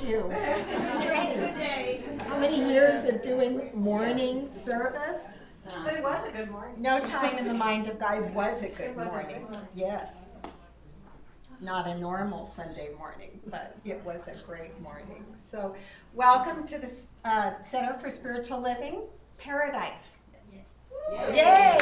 you. It's strange. How many years of doing morning service? But it was a good morning. No time in the mind of God was a good morning. Yes. Not a normal Sunday morning, but it was a great morning. So welcome to the Center for Spiritual Living, Paradise. Yay!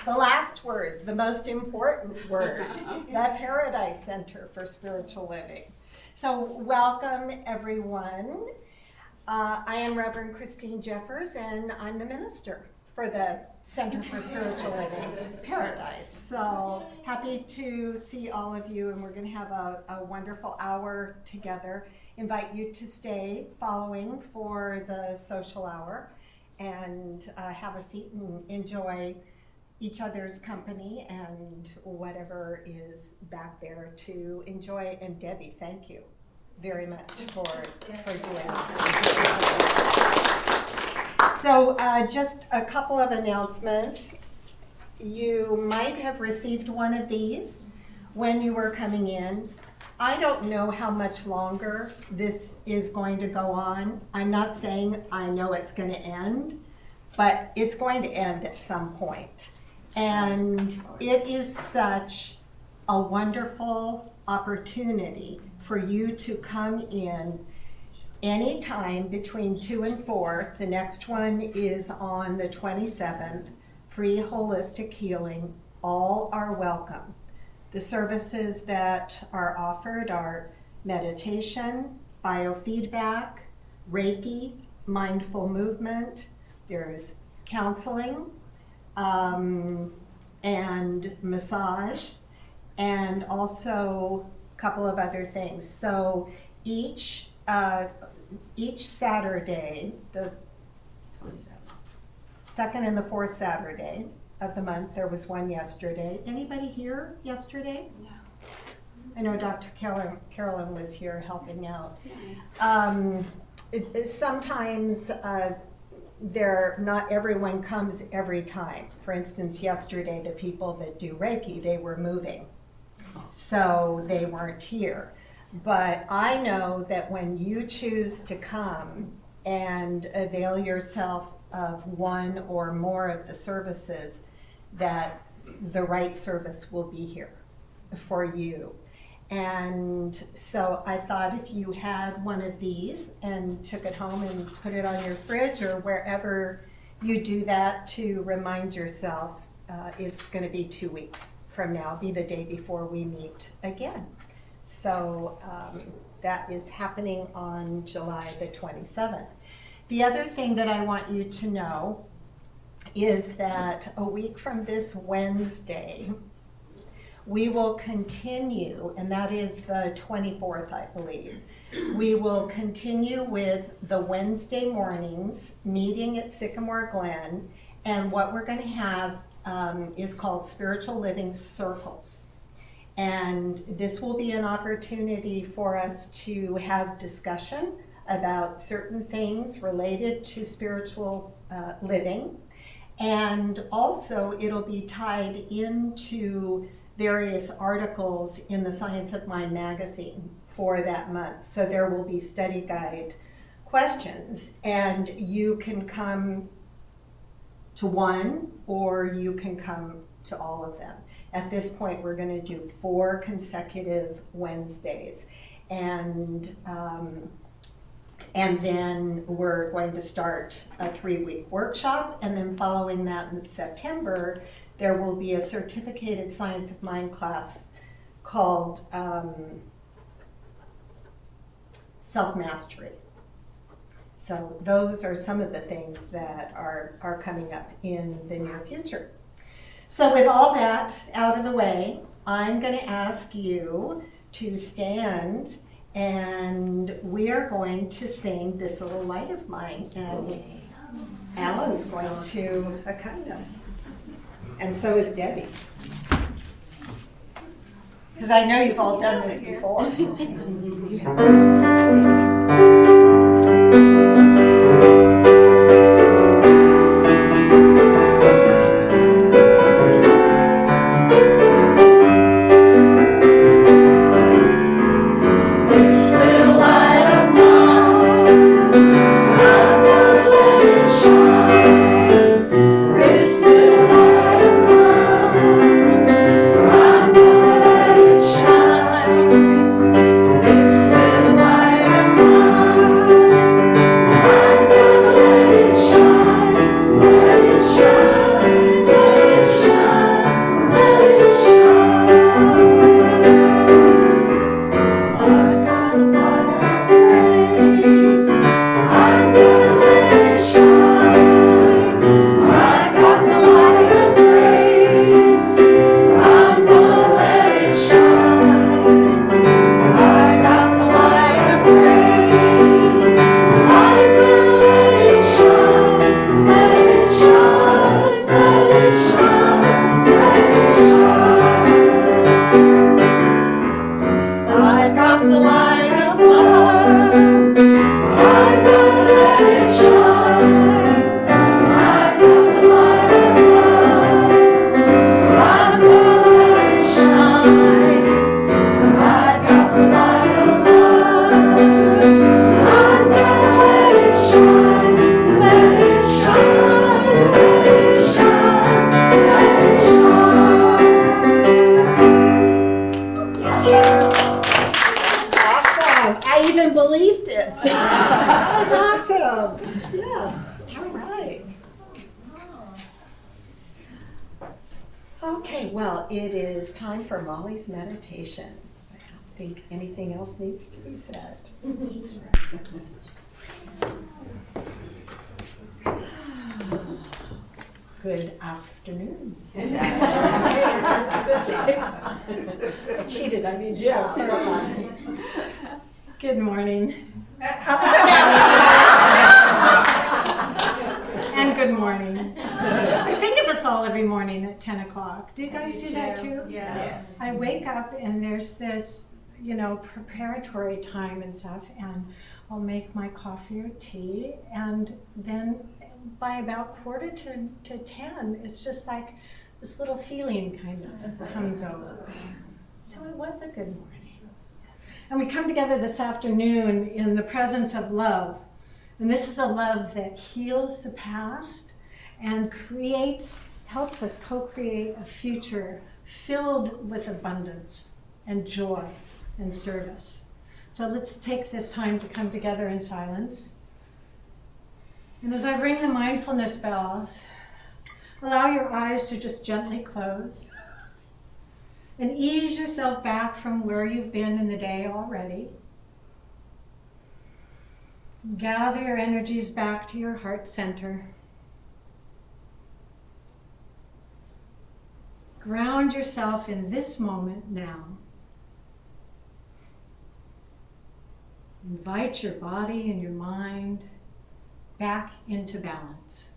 The last word, the most important word, the Paradise Center for Spiritual Living. So welcome, everyone. I am Reverend Christine Jeffers, and I'm the minister for the Center for Spiritual Living, Paradise. So happy to see all of you, and we're going to have a wonderful hour together. Invite you to stay following for the social hour and have a seat and enjoy each other's company and whatever is back there to enjoy. And Debbie, thank you very much for doing that. So just a couple of announcements. You might have received one of these when you were coming in. I don't know how much longer this is going to go on. I'm not saying I know it's going to end, but it's going to end at some point. And it is such a wonderful opportunity for you to come in anytime between 2 and 4. The next one is on the 27th, free holistic healing. All are welcome. The services that are offered are meditation, biofeedback, Reiki, mindful movement. There's counseling, and massage, and also a couple of other things. So each Saturday, the second and the fourth Saturday of the month, there was one yesterday. Anybody here yesterday? No. I know Dr. Carolyn was here helping out. Yes. Sometimes not everyone comes every time. For instance, yesterday, the people that do Reiki, they were moving, so they weren't here. But I know that when you choose to come and avail yourself of one or more of the services, that the right service will be here for you. And so I thought if you had one of these and took it home and put it on your fridge or wherever you do that to remind yourself, it's going to be 2 weeks from now, be the day before we meet again. So that is happening on July the 27th. The other thing that I want you to know is that a week from this Wednesday, we will continue, and that is the 24th, I believe. We will continue with the Wednesday mornings meeting at Sycamore Glen, and what we're going to have is called Spiritual Living Circles. And this will be an opportunity for us to have discussion about certain things related to spiritual living. And also it'll be tied into various articles in the Science of Mind magazine for that month. So there will be study guide questions, and you can come to one or you can come to all of them. At this point, we're going to do 4 consecutive Wednesdays, and then we're going to start a 3-week workshop, and then following that in September, there will be a certificated Science of Mind class called Self-Mastery. So those are some of the things that are coming up in the near future. So with all that out of the way, I'm going to ask you to stand, and we are going to sing This Little Light of Mine, and Alan's going to accompany us. And so is Debbie. Because I know you've all done this before. Okay, well, it is time for Molly's meditation. I don't think anything else needs to be said. Good afternoon. I cheated, I need to go first. Good morning. And good morning. I think of us all every morning at 10 o'clock. Do you guys do that too? Yes. I wake up and there's this, preparatory time and stuff, and I'll make my coffee or tea, and then by about quarter to 10, it's just like this little feeling kind of comes over. So it was a good morning. And we come together this afternoon in the presence of love. And this is a love that heals the past and helps us co-create a future filled with abundance and joy and service. So let's take this time to come together in silence. And as I ring the mindfulness bells, allow your eyes to just gently close and ease yourself back from where you've been in the day already. Gather your energies back to your heart center. Ground yourself in this moment now. Invite your body and your mind back into balance.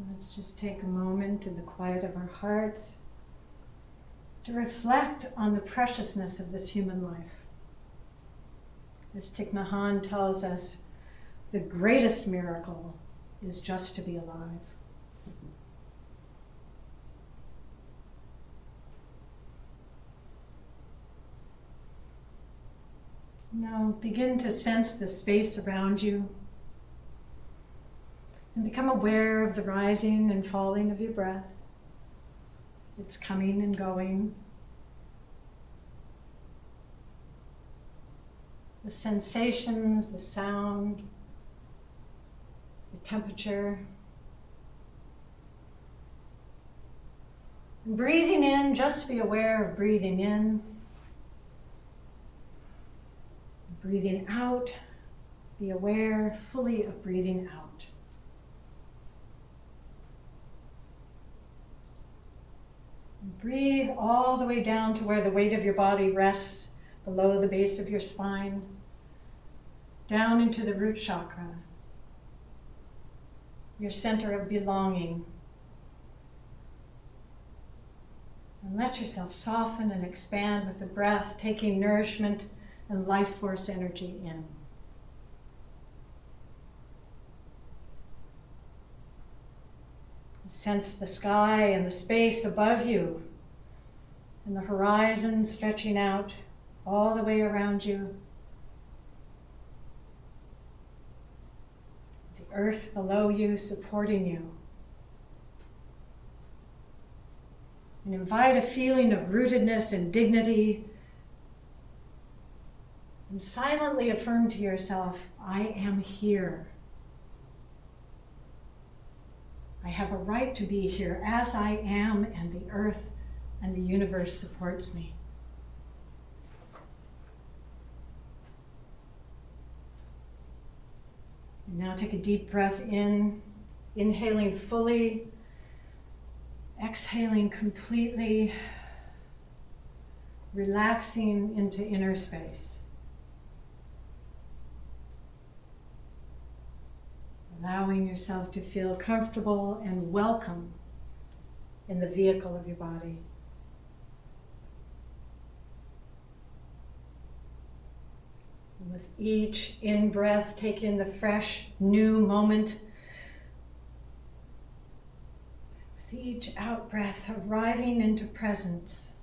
Let's just take a moment in the quiet of our hearts to reflect on the preciousness of this human life. As Thich Nhat Hanh tells us, the greatest miracle is just to be alive. Now begin to sense the space around you and become aware of the rising and falling of your breath. It's coming and going. The sensations, the sound, the temperature. And breathing in, just be aware of breathing in. Breathing out, be aware fully of breathing out. And breathe all the way down to where the weight of your body rests below the base of your spine, down into the root chakra, your center of belonging. And let yourself soften and expand with the breath, taking nourishment and life force energy in. Sense the sky and the space above you and the horizon stretching out all the way around you. The earth below you supporting you. And invite a feeling of rootedness and dignity. And silently affirm to yourself, I am here. I have a right to be here as I am, and the earth and the universe supports me. And now take a deep breath in, inhaling fully, exhaling completely, relaxing into inner space. Allowing yourself to feel comfortable and welcome in the vehicle of your body. And with each in-breath, take in the fresh, new moment each out breath arriving into presence.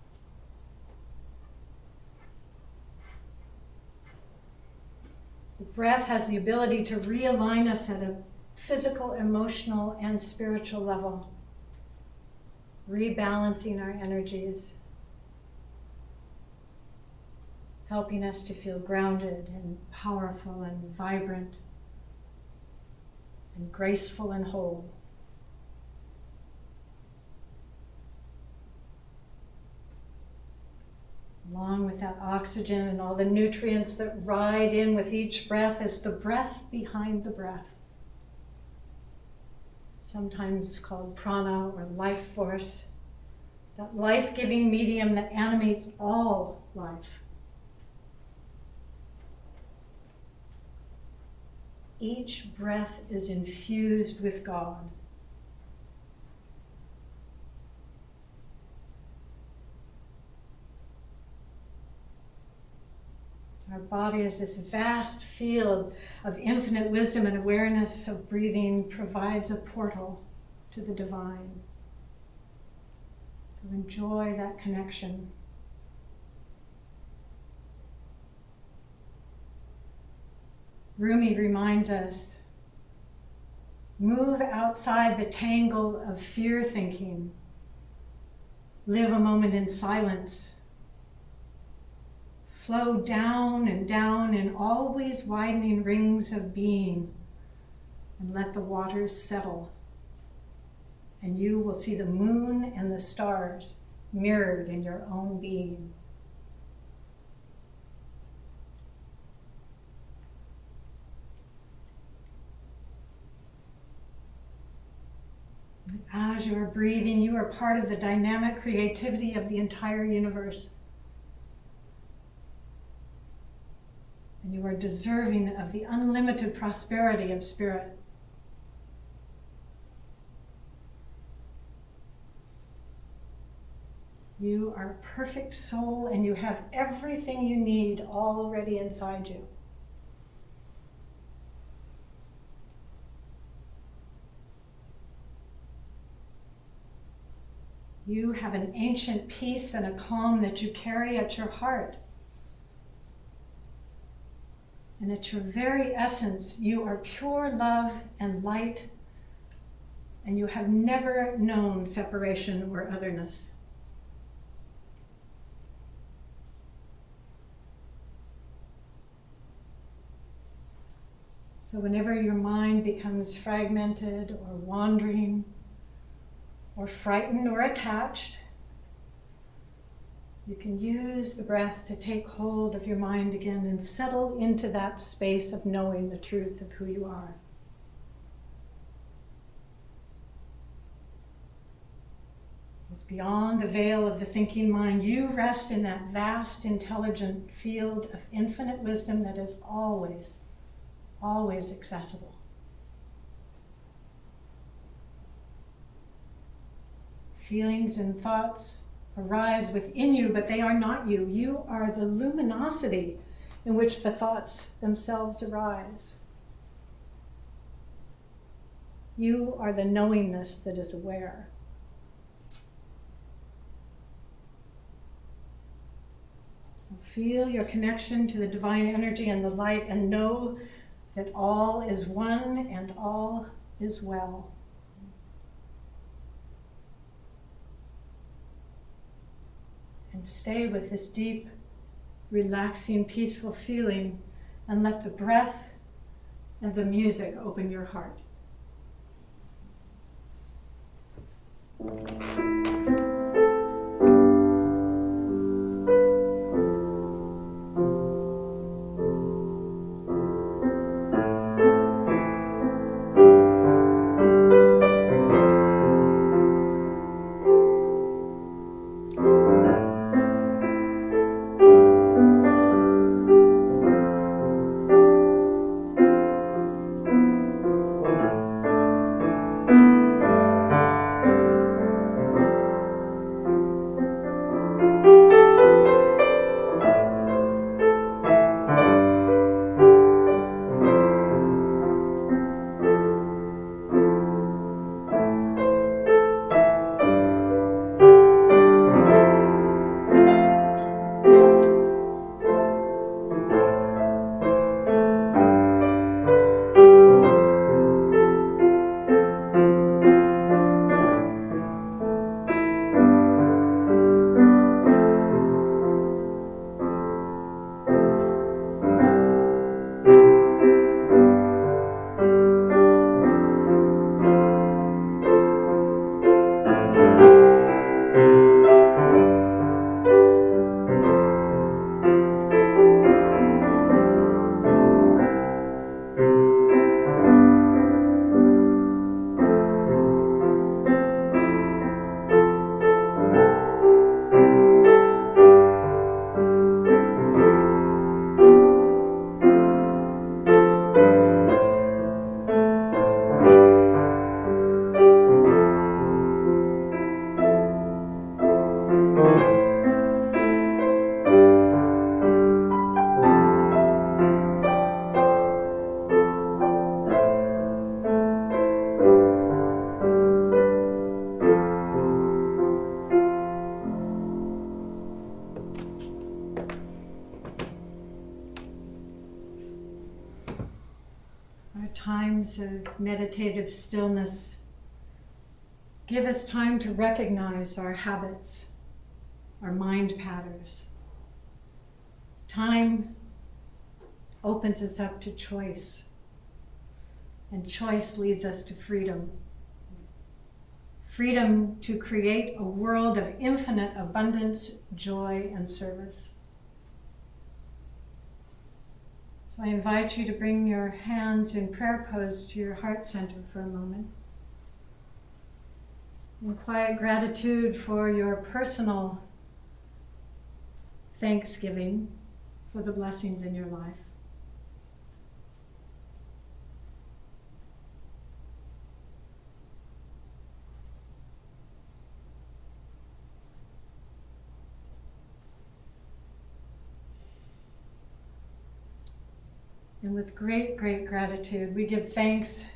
The breath has the ability to realign us at a physical, emotional, and spiritual level, rebalancing our energies, helping us to feel grounded and powerful and vibrant and graceful and whole. Along with that oxygen and all the nutrients that ride in with each breath is the breath behind the breath, sometimes called prana or life force, that life-giving medium that animates all life. Each breath is infused with God. Our body is this vast field of infinite wisdom and awareness of breathing provides a portal to the divine. So enjoy that connection. Rumi reminds us, move outside the tangle of fear thinking. Live a moment in silence. Flow down and down in always widening rings of being, and let the waters settle. And you will see the moon and the stars mirrored in your own being. As you are breathing, you are part of the dynamic creativity of the entire universe. And you are deserving of the unlimited prosperity of spirit. You are a perfect soul, and you have everything you need already inside you. You have an ancient peace and a calm that you carry at your heart. And at your very essence, you are pure love and light, and you have never known separation or otherness. So whenever your mind becomes fragmented or wandering, or frightened or attached, you can use the breath to take hold of your mind again and settle into that space of knowing the truth of who you are. It's beyond the veil of the thinking mind. You rest in that vast, intelligent field of infinite wisdom that is always, always accessible. Feelings and thoughts arise within you, but they are not you. You are the luminosity in which the thoughts themselves arise. You are the knowingness that is aware. Feel your connection to the divine energy and the light, and know that all is one and all is well. And stay with this deep, relaxing, peaceful feeling, and let the breath and the music open your heart. moments of meditative stillness, give us time to recognize our habits, our mind patterns. Time opens us up to choice, and choice leads us to freedom. Freedom to create a world of infinite abundance, joy, and service. So I invite you to bring your hands in prayer pose to your heart center for a moment. In quiet gratitude for your personal thanksgiving for the blessings in your life. And with great, great gratitude, we give thanks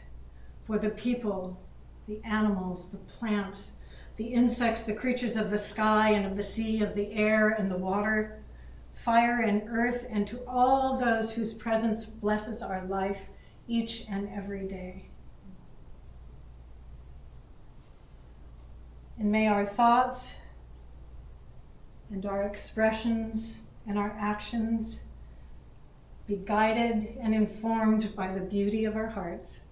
for the people, the animals, the plants, the insects, the creatures of the sky and of the sea, of the air and the water, fire and earth, and to all those whose presence blesses our life each and every day. And may our thoughts and our expressions and our actions be guided and informed by the beauty of our hearts.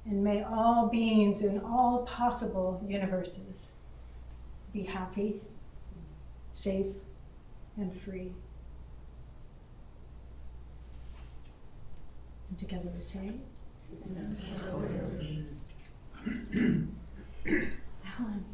And may all beings in all possible universes be happy, safe, and free. And together we say, Alan.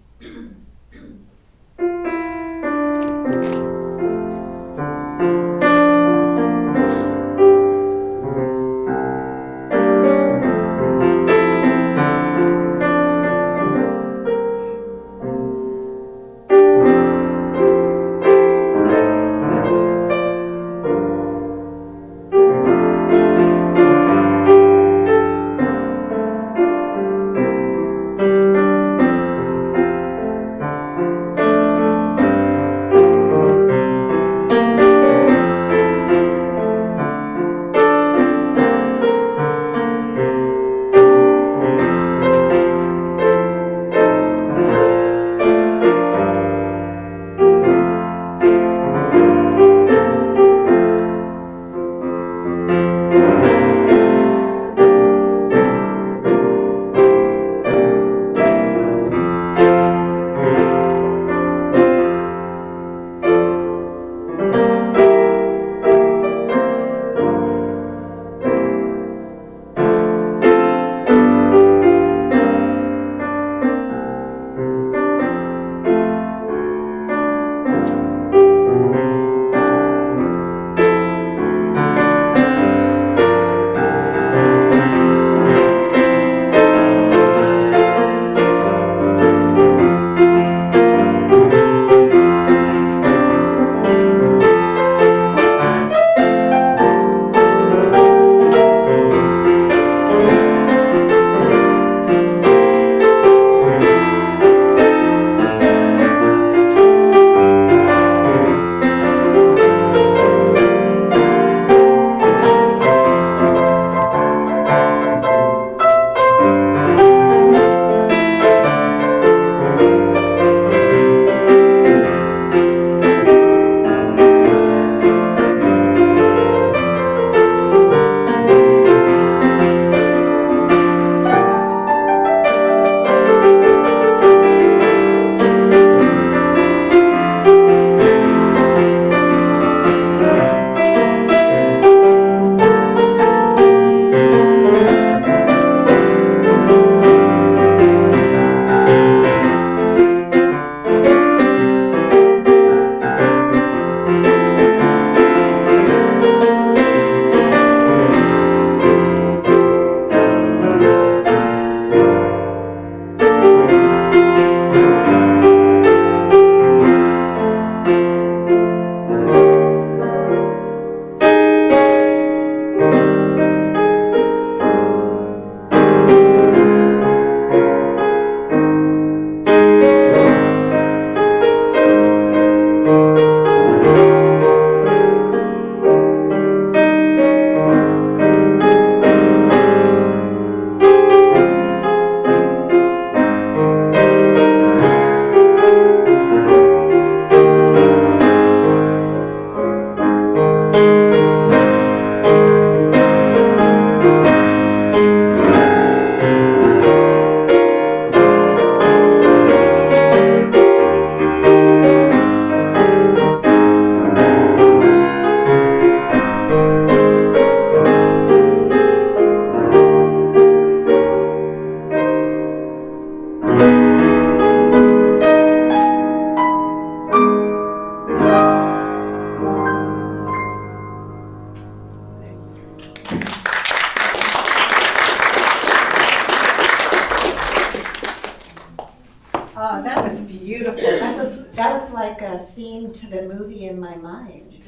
Oh, that was beautiful. That was like a theme to the movie in my mind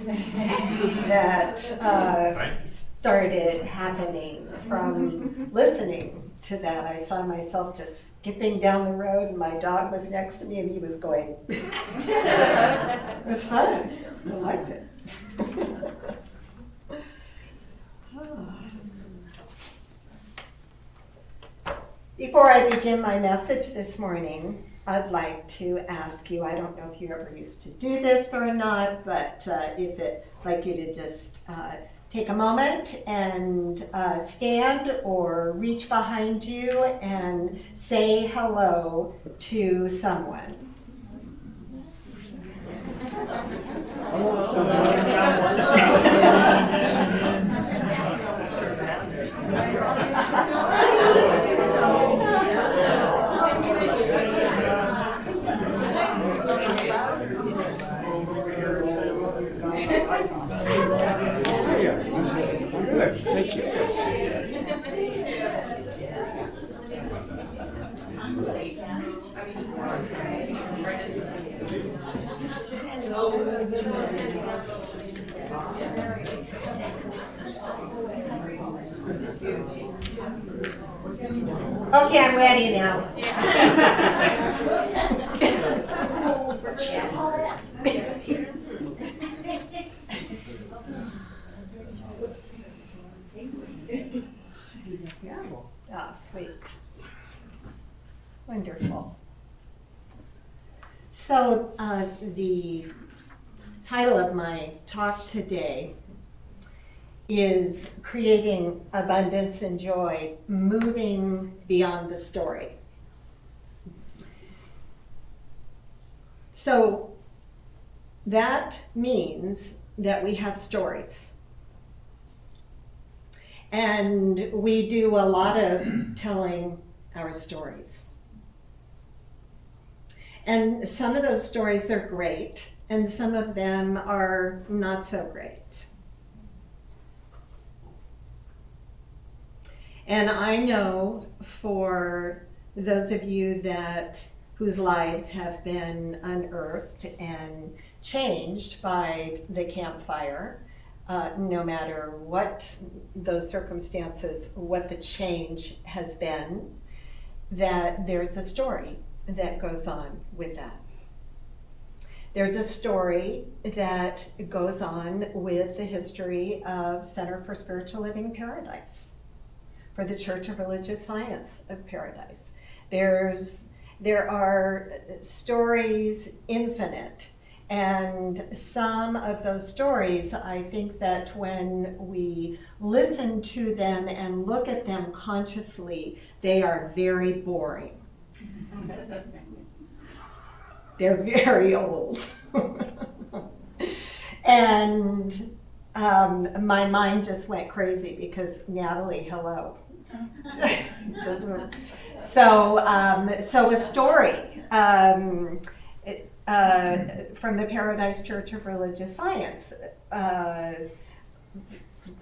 that started happening from listening to that. I saw myself just skipping down the road, and my dog was next to me, and he was going. It was fun. I liked it. Before I begin my message this morning, I'd like to ask you, I don't know if you ever used to do this or not, but if I'd like you to just take a moment and stand or reach behind you and say hello to someone. Good, thank you. Okay, I'm ready now. Oh, sweet. Wonderful. So, the title of my talk today is Creating Abundance and Joy, Moving Beyond the Story. So, that means that we have stories. And we do a lot of telling our stories. And some of those stories are great, and some of them are not so great. And I know for those of you whose lives have been unearthed and changed by the campfire, no matter what those circumstances, what the change has been, that there's a story that goes on with that. There's a story that goes on with the history of Center for Spiritual Living Paradise, for the Church of Religious Science of Paradise. There are stories infinite. And some of those stories, I think that when we listen to them and look at them consciously, they are very boring. They're very old. And my mind just went crazy because Natalie, hello. So a story. From the Paradise Church of Religious Science.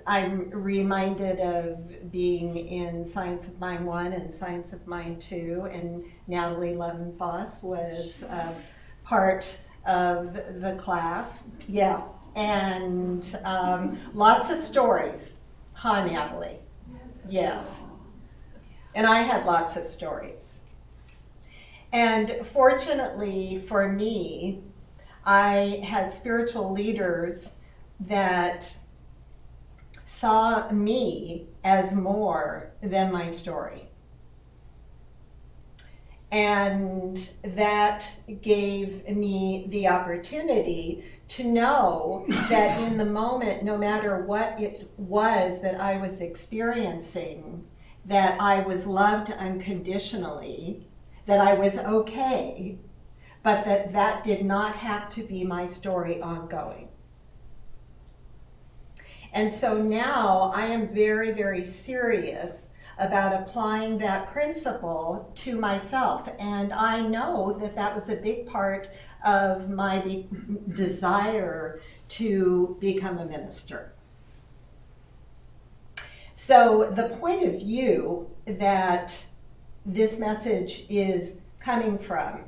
I'm reminded of being in Science of Mind 1 and Science of Mind 2, and Natalie Levin-Foss was part of the class. Yeah, and lots of stories, huh, Natalie? Yes. And I had lots of stories. And fortunately for me, I had spiritual leaders that saw me as more than my story. And that gave me the opportunity to know that in the moment, no matter what it was that I was experiencing, that I was loved unconditionally, that I was okay, but that did not have to be my story ongoing. And so now I am very, very serious about applying that principle to myself. And I know that that was a big part of my desire to become a minister. So the point of view that this message is coming from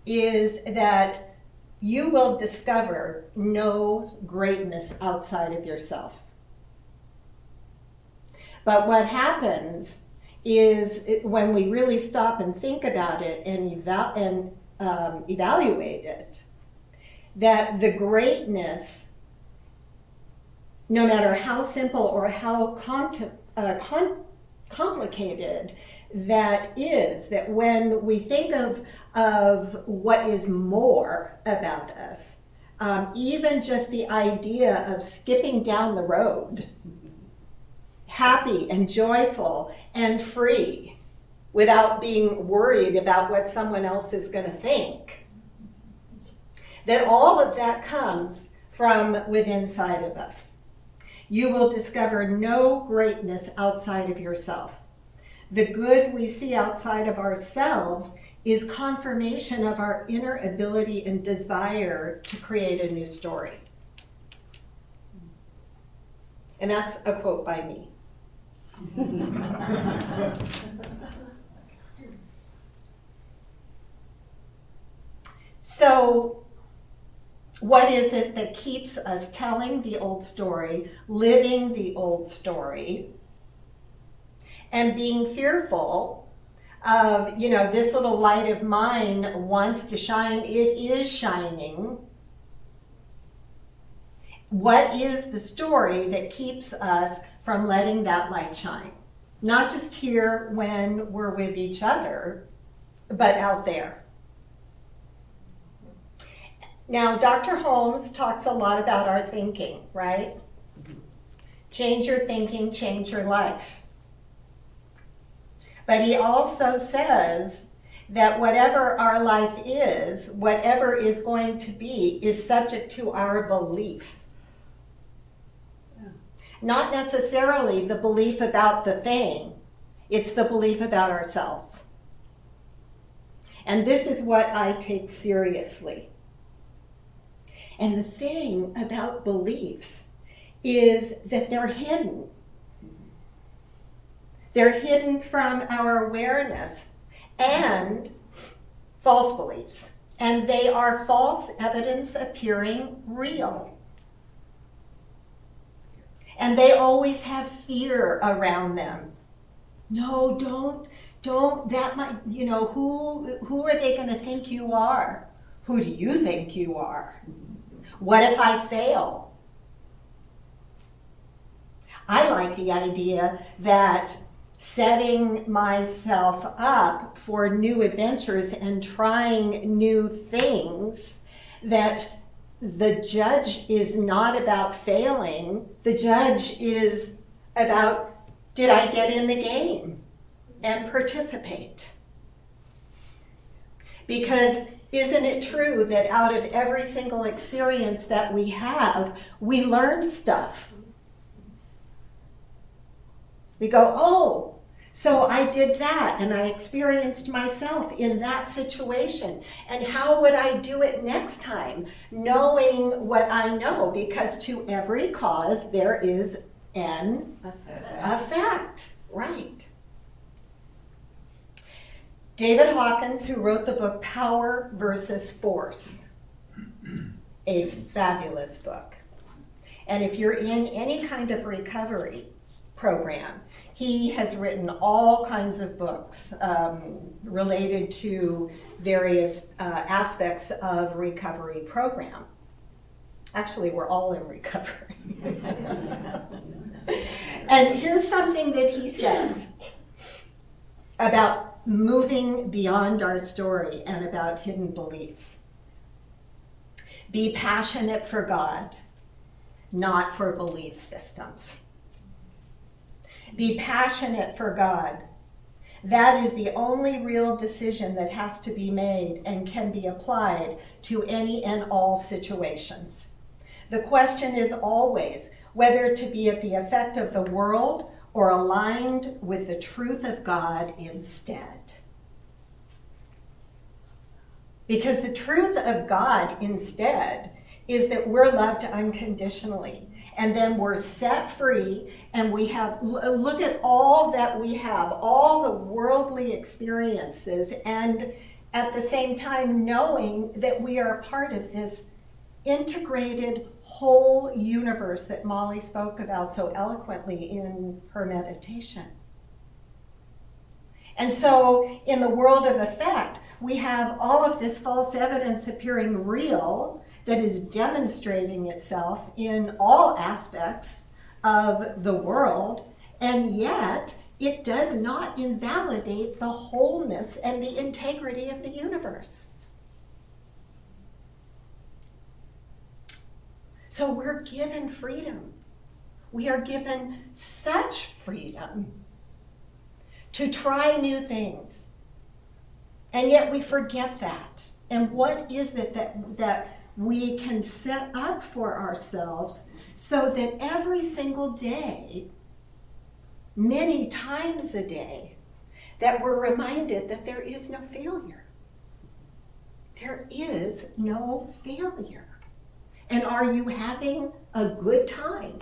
is that you will discover no greatness outside of yourself. But what happens is when we really stop and think about it and evaluate it, that the greatness, no matter how simple or how complicated that is, that when we think of what is more about us, even just the idea of skipping down the road, happy and joyful and free, without being worried about what someone else is going to think, that all of that comes from within inside of us. You will discover no greatness outside of yourself. The good we see outside of ourselves is confirmation of our inner ability and desire to create a new story. And that's a quote by me. So, what is it that keeps us telling the old story, living the old story, and being fearful of, this little light of mine wants to shine, it is shining? What is the story that keeps us from letting that light shine? Not just here when we're with each other, but out there. Now, Dr. Holmes talks a lot about our thinking, right? Change your thinking, change your life. But he also says that whatever our life is, whatever is going to be, is subject to our belief. Not necessarily the belief about the thing, it's the belief about ourselves. And this is what I take seriously. And the thing about beliefs is that they're hidden. They're hidden from our awareness and false beliefs. And they are false evidence appearing real. And they always have fear around them. No, don't, that might, who are they going to think you are? Who do you think you are? What if I fail? I like the idea that setting myself up for new adventures and trying new things, that the judge is not about failing. The judge is about, did I get in the game and participate? Because isn't it true that out of every single experience that we have, we learn stuff? We go, oh, so I did that and I experienced myself in that situation. And how would I do it next time? Knowing what I know, because to every cause there is an effect. Right. David Hawkins, who wrote the book Power versus Force, a fabulous book. And if you're in any kind of recovery program, he has written all kinds of books related to various aspects of recovery program. Actually, we're all in recovery. And here's something that he says about moving beyond our story and about hidden beliefs. Be passionate for God, not for belief systems. Be passionate for God. That is the only real decision that has to be made and can be applied to any and all situations. The question is always whether to be at the effect of the world or aligned with the truth of God instead. Because the truth of God instead is that we're loved unconditionally, and then we're set free, and we have, look at all that we have, all the worldly experiences, and at the same time knowing that we are a part of this integrated whole universe that Molly spoke about so eloquently in her meditation. And so in the world of effect, we have all of this false evidence appearing real that is demonstrating itself in all aspects of the world, and yet it does not invalidate the wholeness and the integrity of the universe. So we're given freedom. We are given such freedom to try new things. And yet we forget that. And what is it that we can set up for ourselves so that every single day, many times a day, that we're reminded that there is no failure. There is no failure. And are you having a good time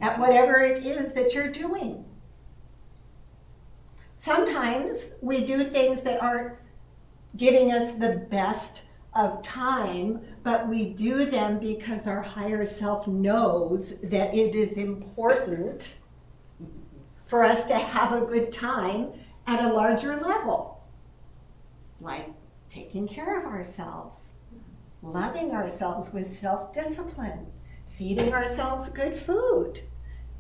at whatever it is that you're doing? Sometimes we do things that aren't giving us the best of time, but we do them because our higher self knows that it is important for us to have a good time at a larger level, like taking care of ourselves, loving ourselves with self-discipline, feeding ourselves good food,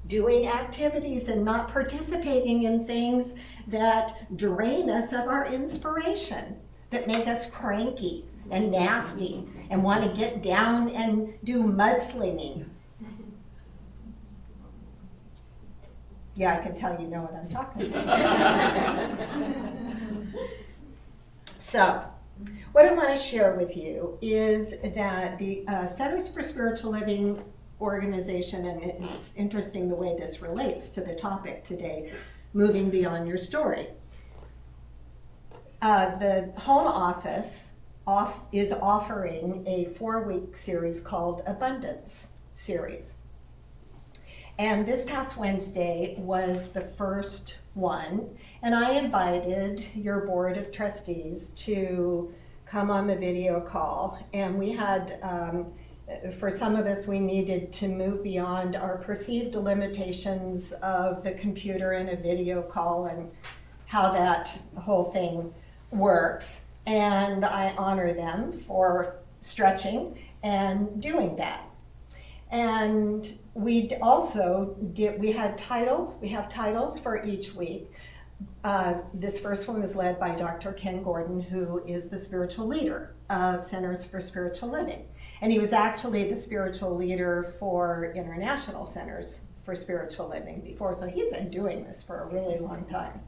doing activities and not participating in things that drain us of our inspiration, that make us cranky and nasty and want to get down and do mudslinging. Yeah, I can tell you know what I'm talking about. So, what I want to share with you is that the Centers for Spiritual Living organization, and it's interesting the way this relates to the topic today, moving beyond your story. The home office is offering a 4-week series called Abundance Series. And this past Wednesday was the first one, and I invited your board of trustees to come on the video call, and we had for some of us, we needed to move beyond our perceived limitations of the computer and a video call and how that whole thing works. And I honor them for stretching and doing that. And we also we have titles for each week. This first one was led by Dr. Ken Gordon, who is the spiritual leader of Centers for Spiritual Living. And he was actually the spiritual leader for International Centers for Spiritual Living before, so he's been doing this for a really long time.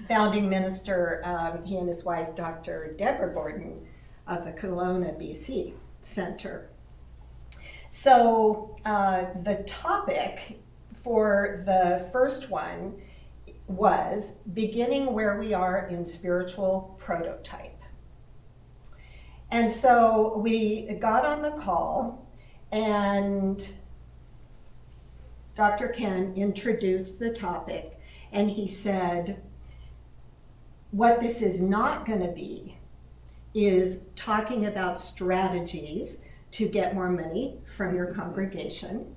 Founding minister, he and his wife, Dr. Deborah Gordon of the Kelowna, BC Center. So the topic for the first one was beginning where we are in spiritual prototype. And so we got on the call, and Dr. Ken introduced the topic, and he said, what this is not going to be is talking about strategies to get more money from your congregation.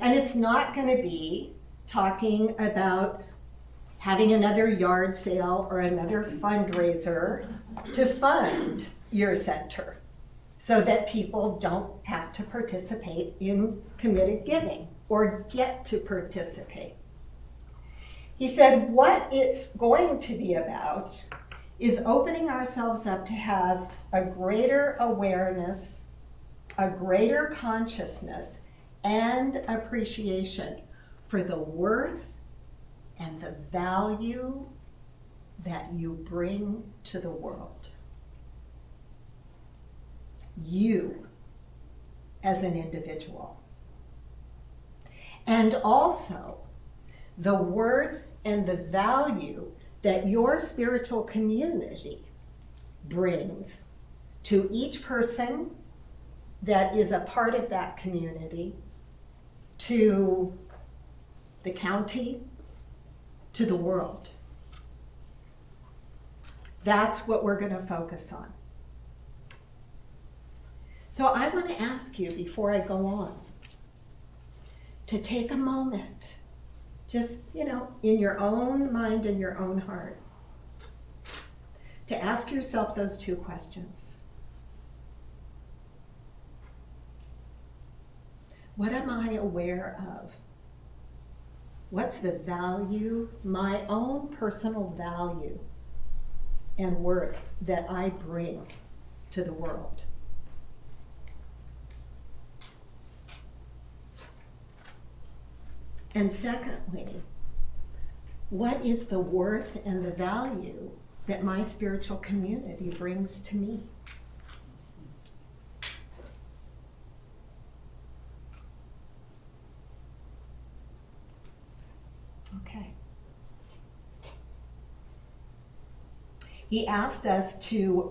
And it's not going to be talking about having another yard sale or another fundraiser to fund your center so that people don't have to participate in committed giving or get to participate. He said what it's going to be about is opening ourselves up to have a greater awareness, a greater consciousness, and appreciation for the worth and the value that you bring to the world. You as an individual. And also the worth and the value that your spiritual community brings to each person that is a part of that community, to the county, to the world. That's what we're going to focus on. So I want to ask you before I go on to take a moment, just, in your own mind and your own heart, to ask yourself those two questions. What am I aware of? What's the value, my own personal value and worth that I bring to the world? And secondly, what is the worth and the value that my spiritual community brings to me? Okay. He asked us to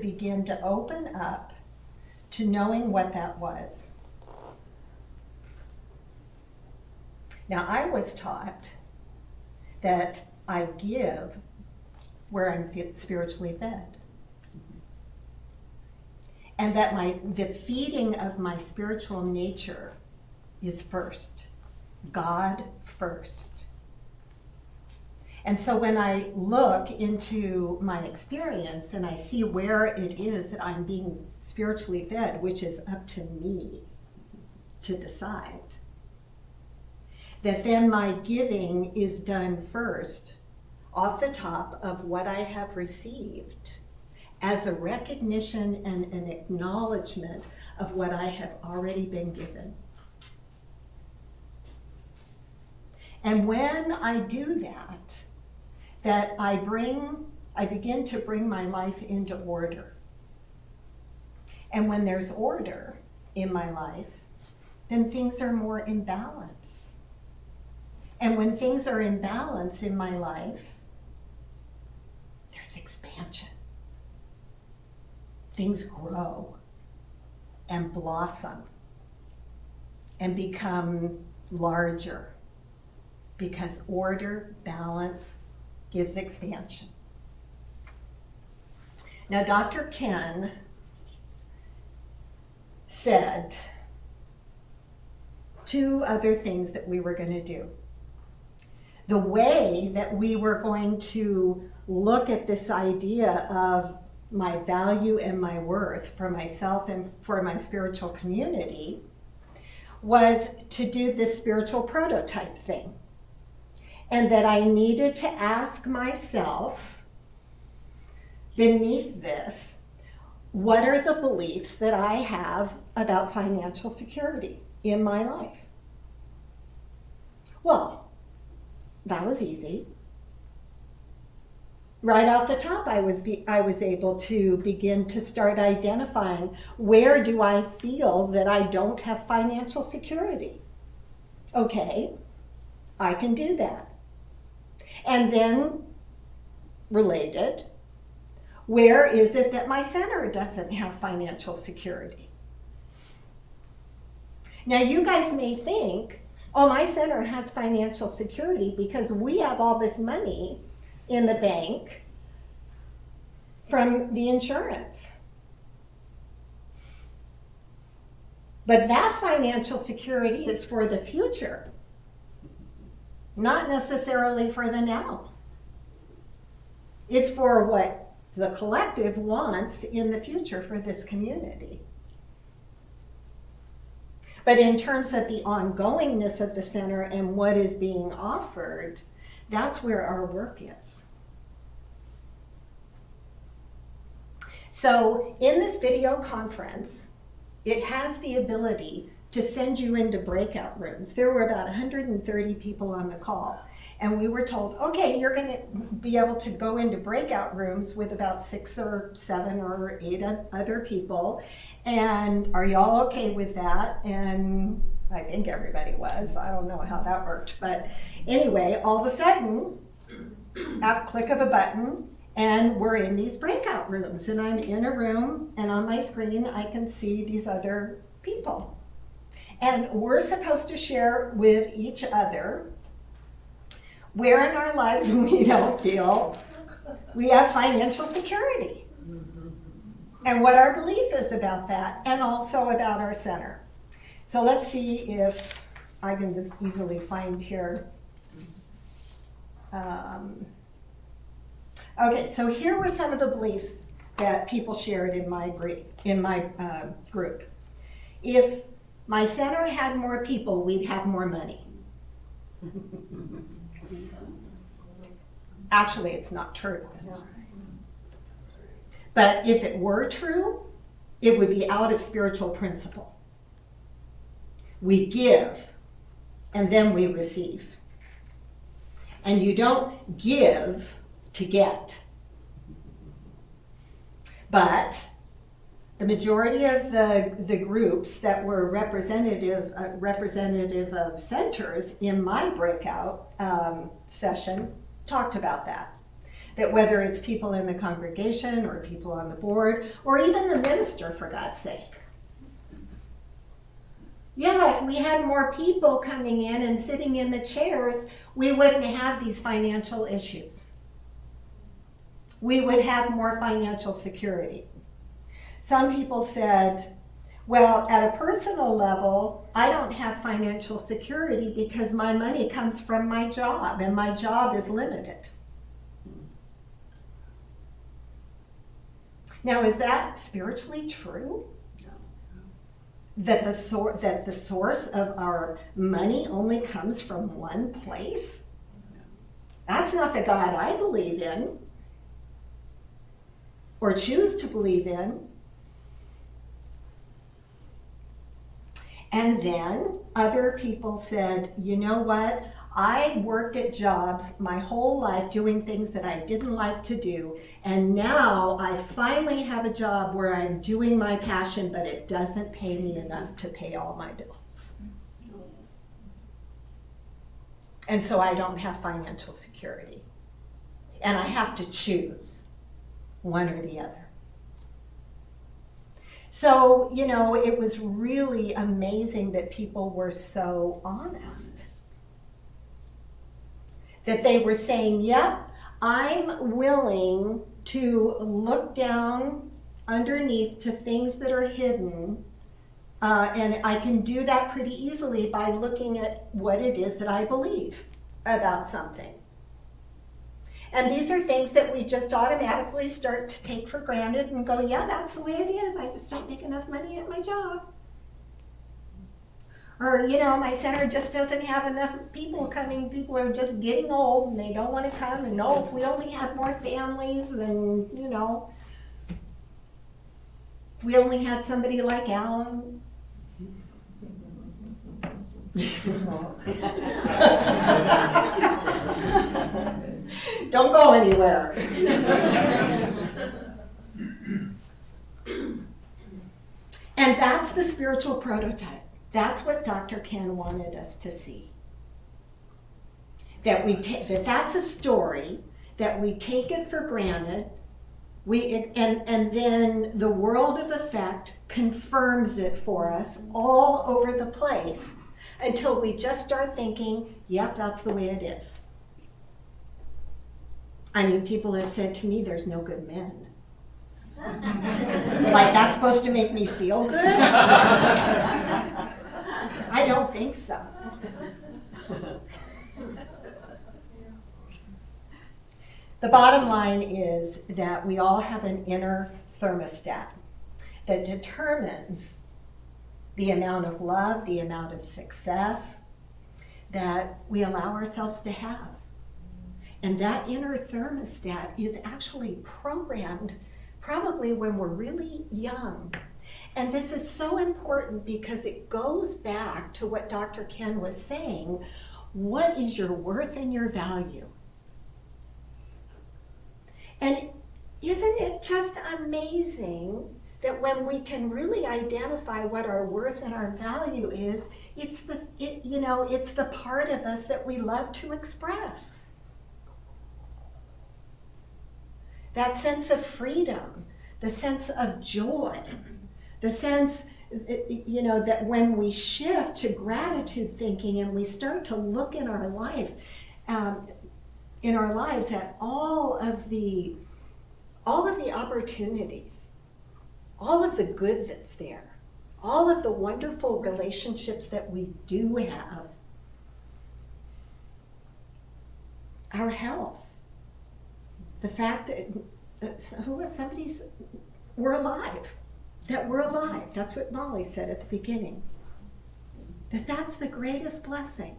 begin to open up to knowing what that was. Now, I was taught that I give where I'm spiritually fed. And that the feeding of my spiritual nature is first. God first. And so when I look into my experience and I see where it is that I'm being spiritually fed, which is up to me to decide, that then my giving is done first off the top of what I have received as a recognition and an acknowledgement of what I have already been given. And when I do that I begin to bring my life into order. And when there's order in my life, then things are more in balance. And when things are in balance in my life, there's expansion. Things grow and blossom and become larger because order, balance gives expansion. Now, Dr. Ken said two other things that we were going to do. The way that we were going to look at this idea of my value and my worth for myself and for my spiritual community was to do this spiritual prototype thing. And that I needed to ask myself, beneath this, what are the beliefs that I have about financial security in my life? Well, that was easy. Right off the top, I was able to begin to start identifying, where do I feel that I don't have financial security? Okay, I can do that. And then, related, where is it that my center doesn't have financial security? Now, you guys may think, oh, my center has financial security because we have all this money in the bank from the insurance. But that financial security is for the future, not necessarily for the now. It's for what the collective wants in the future for this community. But in terms of the ongoingness of the center and what is being offered, that's where our work is. So in this video conference, it has the ability to send you into breakout rooms. There were about 130 people on the call. And we were told, okay, you're going to be able to go into breakout rooms with about 6 or 7 or 8 other people. And are y'all okay with that? And I think everybody was. I don't know how that worked. But anyway, all of a sudden, at a click of a button, and we're in these breakout rooms. And I'm in a room, and on my screen, I can see these other people. And we're supposed to share with each other where in our lives we don't feel We have financial security. And what our belief is about that, and also about our center. So let's see if I can just easily find here. Okay, so here were some of the beliefs that people shared in my group. If my center had more people, we'd have more money. Actually, it's not true. But if it were true, it would be out of spiritual principle. We give, and then we receive. And you don't give to get. But the majority of the groups that were representative of centers in my breakout session talked about that. That whether it's people in the congregation or people on the board or even the minister, for God's sake. Yeah, if we had more people coming in and sitting in the chairs, we wouldn't have these financial issues. We would have more financial security. Some people said, well, at a personal level, I don't have financial security because my money comes from my job and my job is limited. Now, is that spiritually true? That the source of our money only comes from one place? That's not the God I believe in or choose to believe in. And then other people said, you know what? I worked at jobs my whole life doing things that I didn't like to do, and now I finally have a job where I'm doing my passion, but it doesn't pay me enough to pay all my bills. And so I don't have financial security. And I have to choose one or the other. So, you know, it was really amazing that people were so honest. That they were saying, yep, I'm willing to look down underneath to things that are hidden, and I can do that pretty easily by looking at what it is that I believe about something. And these are things that we just automatically start to take for granted and go, yeah, that's the way it is. I just don't make enough money at my job. Or, you know, my center just doesn't have enough people coming. People are just getting old and they don't want to come. And no, if we only had more families, then, you know, if we only had somebody like Alan. Don't go anywhere. And that's the spiritual prototype. That's what Dr. Ken wanted us to see. That that's a story, that we take it for granted, and then the world of effect confirms it for us all over the place until we just start thinking, yep, that's the way it is. I mean, people have said to me, there's no good men. Like that's supposed to make me feel good? I don't think so. The bottom line is that we all have an inner thermostat that determines the amount of love, the amount of success that we allow ourselves to have. And that inner thermostat is actually programmed probably when we're really young. And this is so important because it goes back to what Dr. Ken was saying. What is your worth and your value? And isn't it just amazing that when we can really identify what our worth and our value is, it's the part of us that we love to express. That sense of freedom, the sense of joy, the sense, that when we shift to gratitude thinking and we start to look in our life, in our lives at all of the all of the opportunities, all of the good that's there, all of the wonderful relationships that we do have, our health, the fact we're alive, that we're alive. That's what Molly said at the beginning. That's the greatest blessing.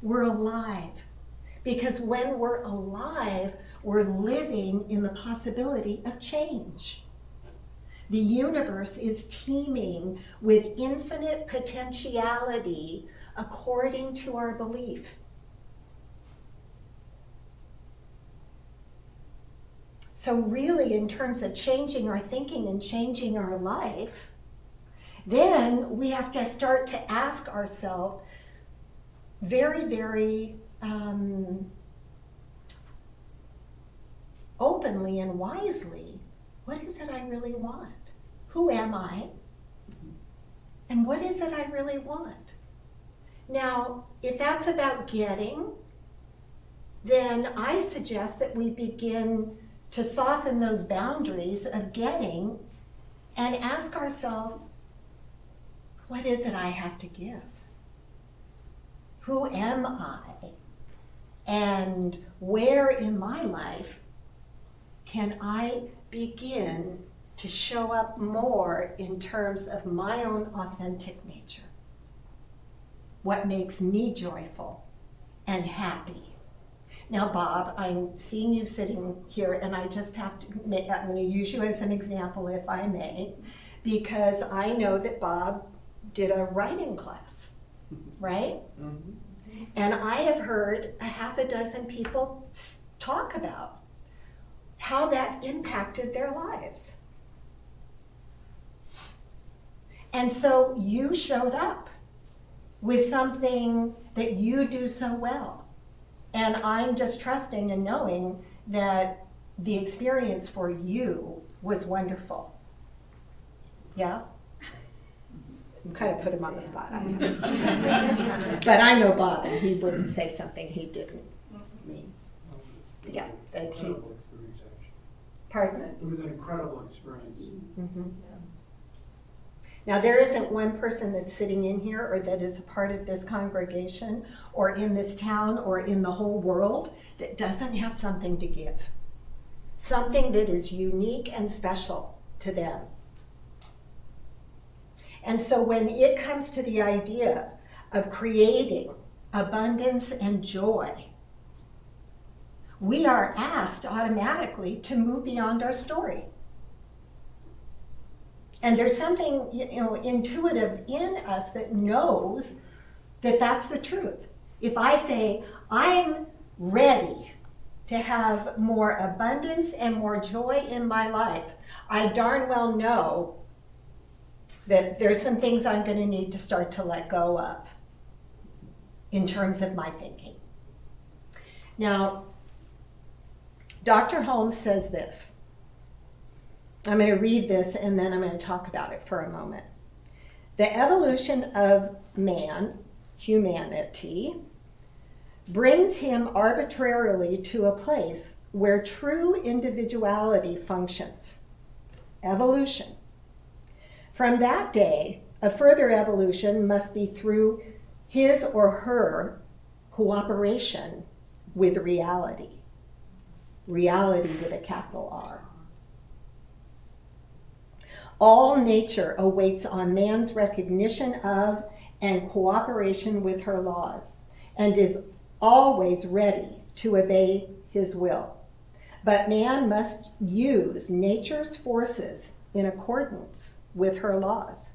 We're alive. Because when we're alive, we're living in the possibility of change. The universe is teeming with infinite potentiality according to our belief. So really, in terms of changing our thinking and changing our life, then we have to start to ask ourselves very, very openly and wisely, what is it I really want? Who am I? And what is it I really want? Now, if that's about getting, then I suggest that we begin to soften those boundaries of getting and ask ourselves, what is it I have to give? Who am I? And where in my life can I begin to show up more in terms of my own authentic nature? What makes me joyful and happy? Now, Bob, I'm seeing you sitting here, and I just have to I'm going to use you as an example, if I may, because I know that Bob did a writing class, right? Mm-hmm. And I have heard a half a dozen people talk about how that impacted their lives. And so you showed up with something that you do so well. And I'm just trusting and knowing that the experience for you was wonderful. Yeah? I'm kind of put him on the spot. But I know Bob, and he wouldn't say something he didn't mean. Yeah, that he. Incredible experience, actually. Pardon? It was an incredible experience. Mm-hmm. Now, there isn't one person that's sitting in here or that is a part of this congregation or in this town or in the whole world that doesn't have something to give. Something that is unique and special to them. And so when it comes to the idea of creating abundance and joy, we are asked automatically to move beyond our story. And there's something, intuitive in us that knows that that's the truth. If I say, I'm ready to have more abundance and more joy in my life, I darn well know that there's some things I'm going to need to start to let go of in terms of my thinking. Now, Dr. Holmes says this. I'm going to read this and then I'm going to talk about it for a moment. The evolution of man, humanity, brings him arbitrarily to a place where true individuality functions. Evolution. From that day, a further evolution must be through his or her cooperation with reality. Reality with a capital R. All nature awaits on man's recognition of and cooperation with her laws, and is always ready to obey his will. But man must use nature's forces in accordance with her laws,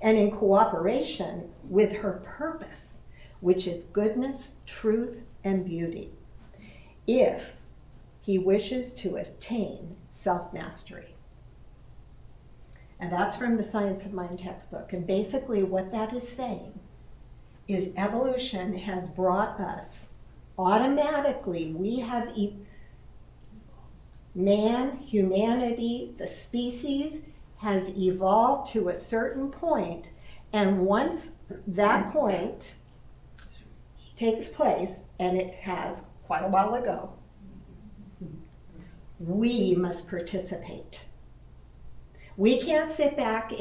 and in cooperation with her purpose, which is goodness, truth, and beauty, if he wishes to attain self-mastery. And that's from the Science of Mind textbook. And basically what that is saying is evolution has brought us, automatically, we have man, humanity, the species has evolved to a certain point, and once that point takes place, and it has quite a while ago, We must participate. We can't sit back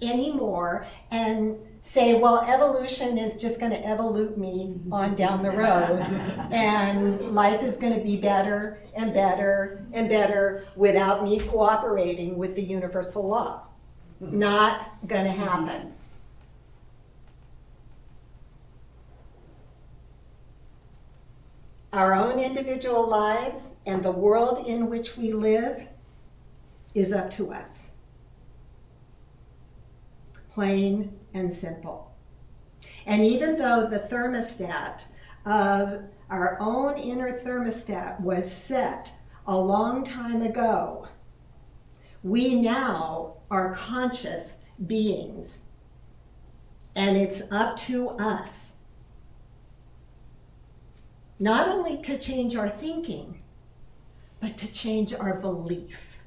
anymore and say, well, evolution is just going to evolve me on down the road, and life is going to be better and better and better without me cooperating with the universal law. Not going to happen. Our own individual lives and the world in which we live is up to us. Plain and simple. And even though the thermostat of our own inner thermostat was set a long time ago, we now are conscious beings. And it's up to us not only to change our thinking, but to change our belief.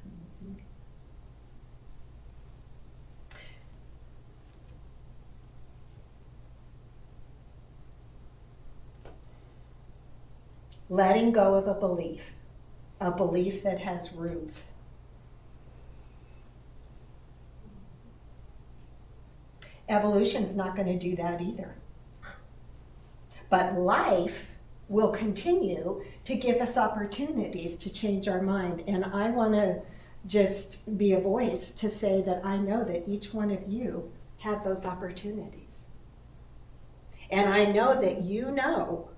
Letting go of a belief that has roots. Evolution's not going to do that either. But life will continue to give us opportunities to change our mind. And I want to just be a voice to say that I know that each one of you have those opportunities. And I know that you know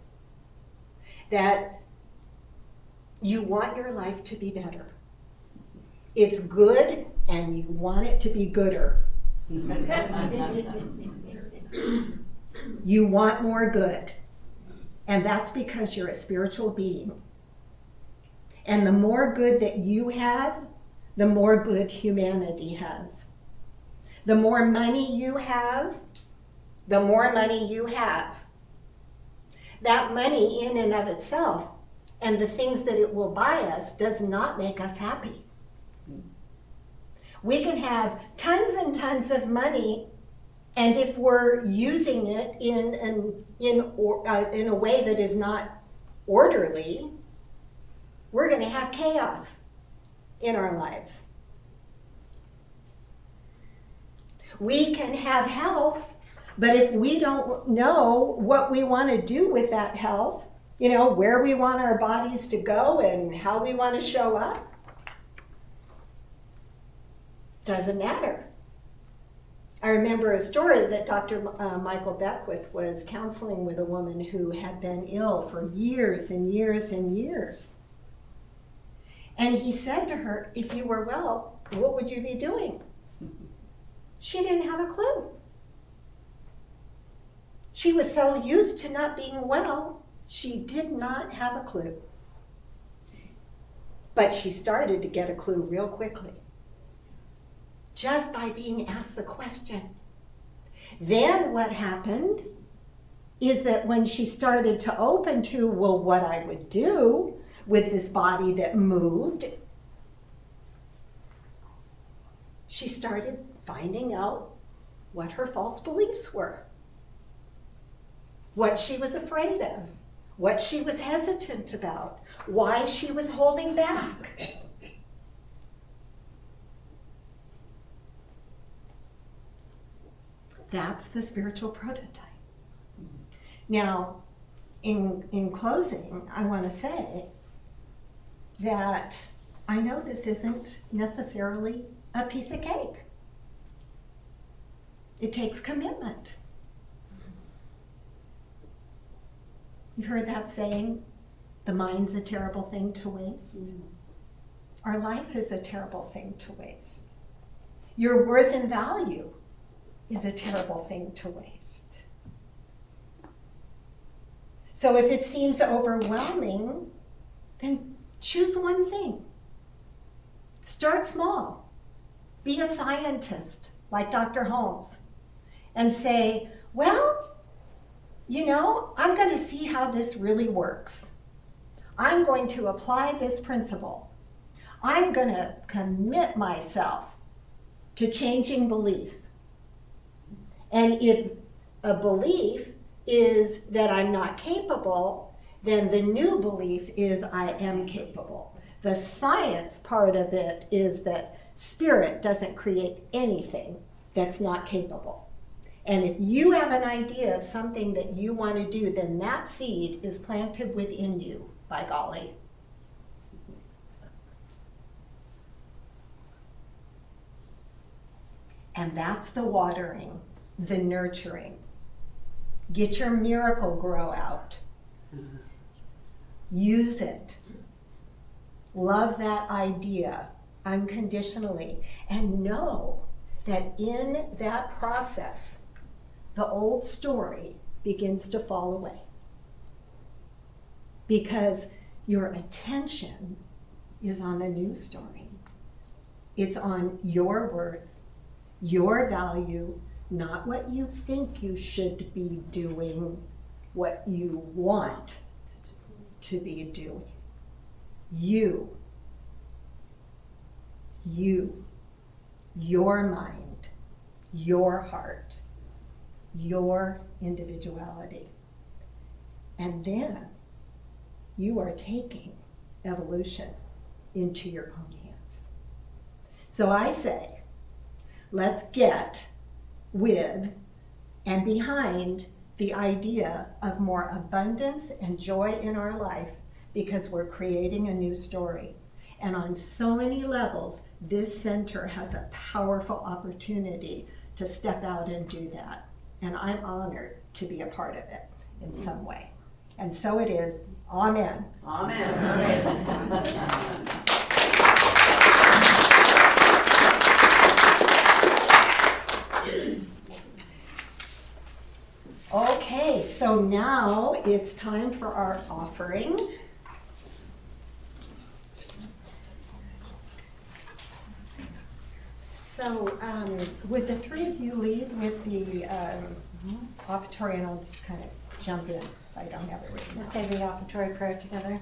that you want your life to be better. It's good and you want it to be gooder. You want more good. And that's because you're a spiritual being. And the more good that you have, the more good humanity has. The more money you have, the more money you have. That money in and of itself and the things that it will buy us does not make us happy. We can have tons and tons of money, and if we're using it in a way that is not orderly, we're going to have chaos in our lives. We can have health, but if we don't know what we want to do with that health, where we want our bodies to go and how we want to show up, doesn't matter. I remember a story that Dr. Michael Beckwith was counseling with a woman who had been ill for years and years and years. And he said to her, if you were well, what would you be doing? She didn't have a clue. She was so used to not being well, she did not have a clue. But she started to get a clue real quickly, just by being asked the question. Then what happened is that when she started to open to, well, what I would do with this body that moved, she started finding out what her false beliefs were, what she was afraid of, what she was hesitant about, why she was holding back. That's the spiritual prototype. Now, in closing, I want to say that I know this isn't necessarily a piece of cake. It takes commitment. You've heard that saying, the mind's a terrible thing to waste. Our life is a terrible thing to waste. Your worth and value is a terrible thing to waste. So if it seems overwhelming, then choose one thing. Start small. Be a scientist like Dr. Holmes and say, well, I'm going to see how this really works. I'm going to apply this principle. I'm going to commit myself to changing belief. And if a belief is that I'm not capable, then the new belief is I am capable. The science part of it is that spirit doesn't create anything that's not capable. And if you have an idea of something that you want to do, then that seed is planted within you, by golly. And that's the watering, the nurturing. Get your miracle grow out. Use it. Love that idea unconditionally. And know that in that process, the old story begins to fall away. Because your attention is on the new story. It's on your worth, your value, not what you think you should be doing, what you want to be doing. You, your mind, your heart, your individuality. And then you are taking evolution into your own hands. So I say, let's get with and behind the idea of more abundance and joy in our life, because we're creating a new story. And on so many levels, this center has a powerful opportunity to step out and do that. And I'm honored to be a part of it in some way. And so it is. Amen. Okay, so now it's time for our offering. So would the three of you lead with the offertory, and I'll just kind of jump in if I don't have it written Let's down. say the offertory prayer together.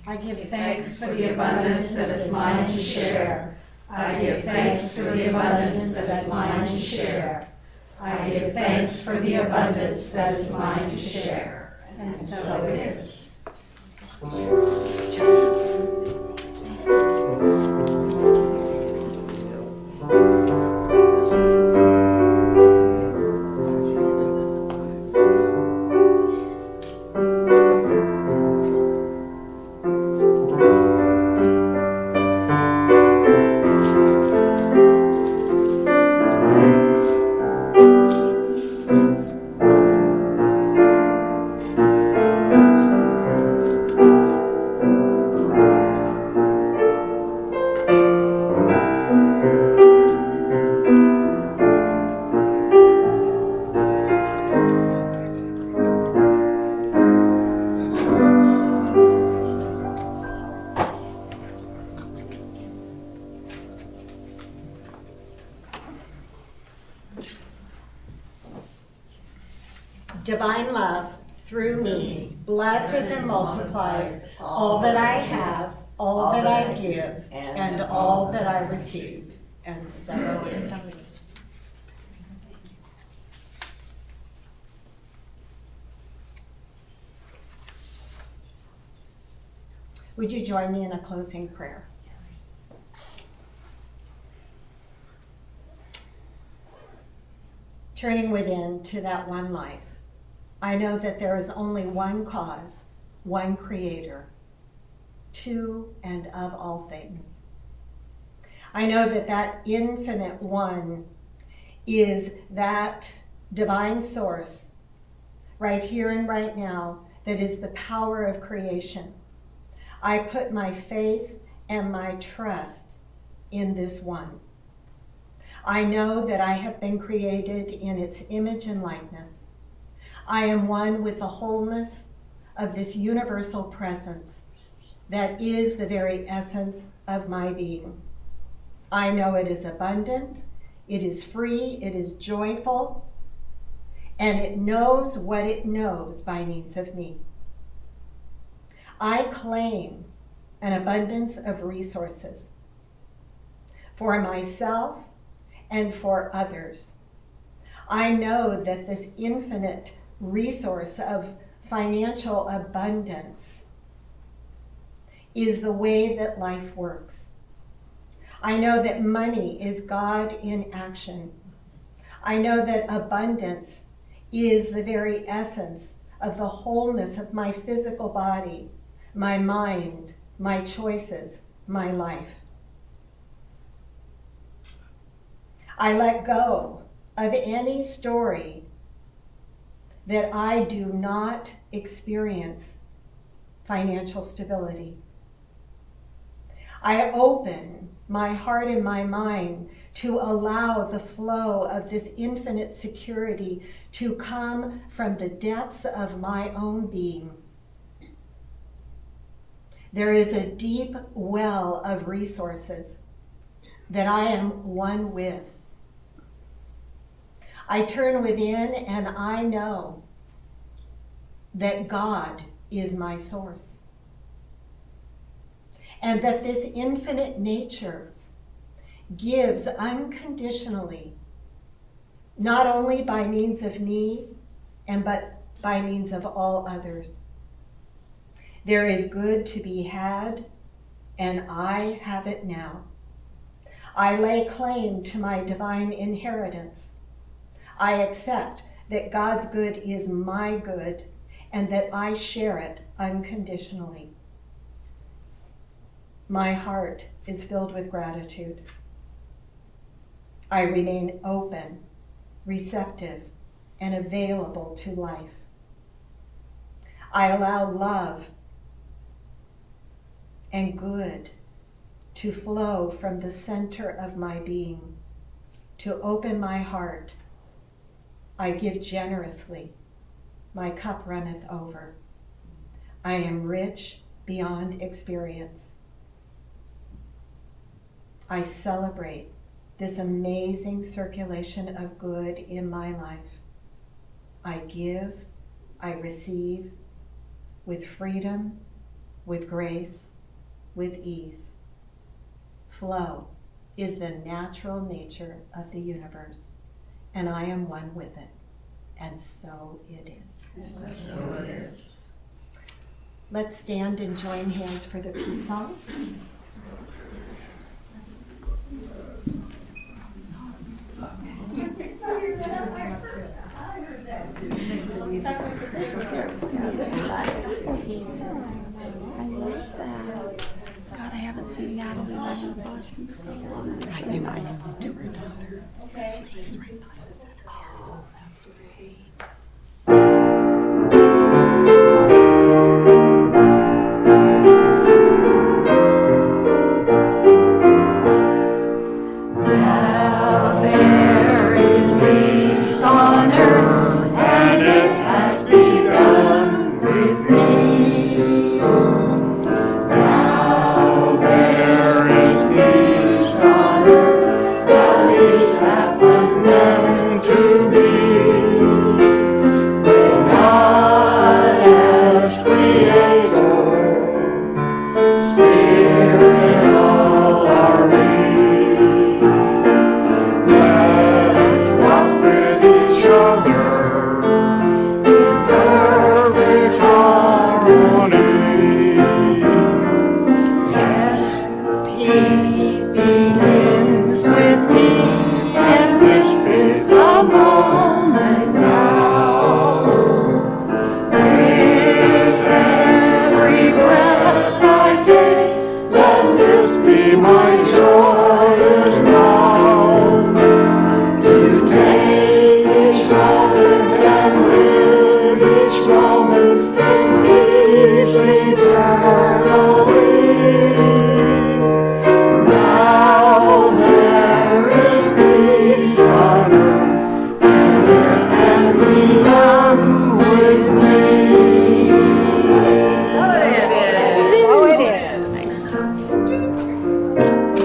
I give Thanks for the abundance that is mine to share. I give thanks for the abundance that is mine to share. I give thanks for the abundance that is mine to share. And so it is. Divine love, through me, blesses and multiplies all that I have, all that I give, and all that I receive. And so it is. Would you join me in a closing prayer? Turning within to that one life. I know that there is only one cause, one creator, to and of all things. I know that that infinite one is that divine source right here and right now that is the power of creation. I put my faith and my trust in this one. I know that I have been created in its image and likeness. I am one with the wholeness of this universal presence that is the very essence of my being. I know it is abundant, it is free, it is joyful, and it knows what it knows by means of me. I claim an abundance of resources for myself and for others. I know that this infinite resource of financial abundance is the way that life works. I know that money is God in action. I know that abundance is the very essence of the wholeness of my physical body, my mind, my choices, my life. I let go of any story that I do not experience financial stability. I open my heart and my mind to allow the flow of this infinite security to come from the depths of my own being. There is a deep well of resources that I am one with. I turn within and I know that God is my source. And that this infinite nature gives unconditionally, not only by means of me, but by means of all others. There is good to be had, and I have it now. I lay claim to my divine inheritance. I accept that God's good is my good, and that I share it unconditionally. My heart is filled with gratitude. I remain open, receptive, and available to life. I allow love and good to flow from the center of my being. To open my heart, I give generously. My cup runneth over. I am rich beyond experience. I celebrate this amazing circulation of good in my life. I give, I receive with freedom, with grace, with ease. Flow is the natural nature of the universe, and I am one with it, and so it is. Let's stand and join hands for the peace song. I love that. God, I haven't seen Natalie run in Boston so long. It's so nice. To her daughter. She's right by us. Oh, that's great.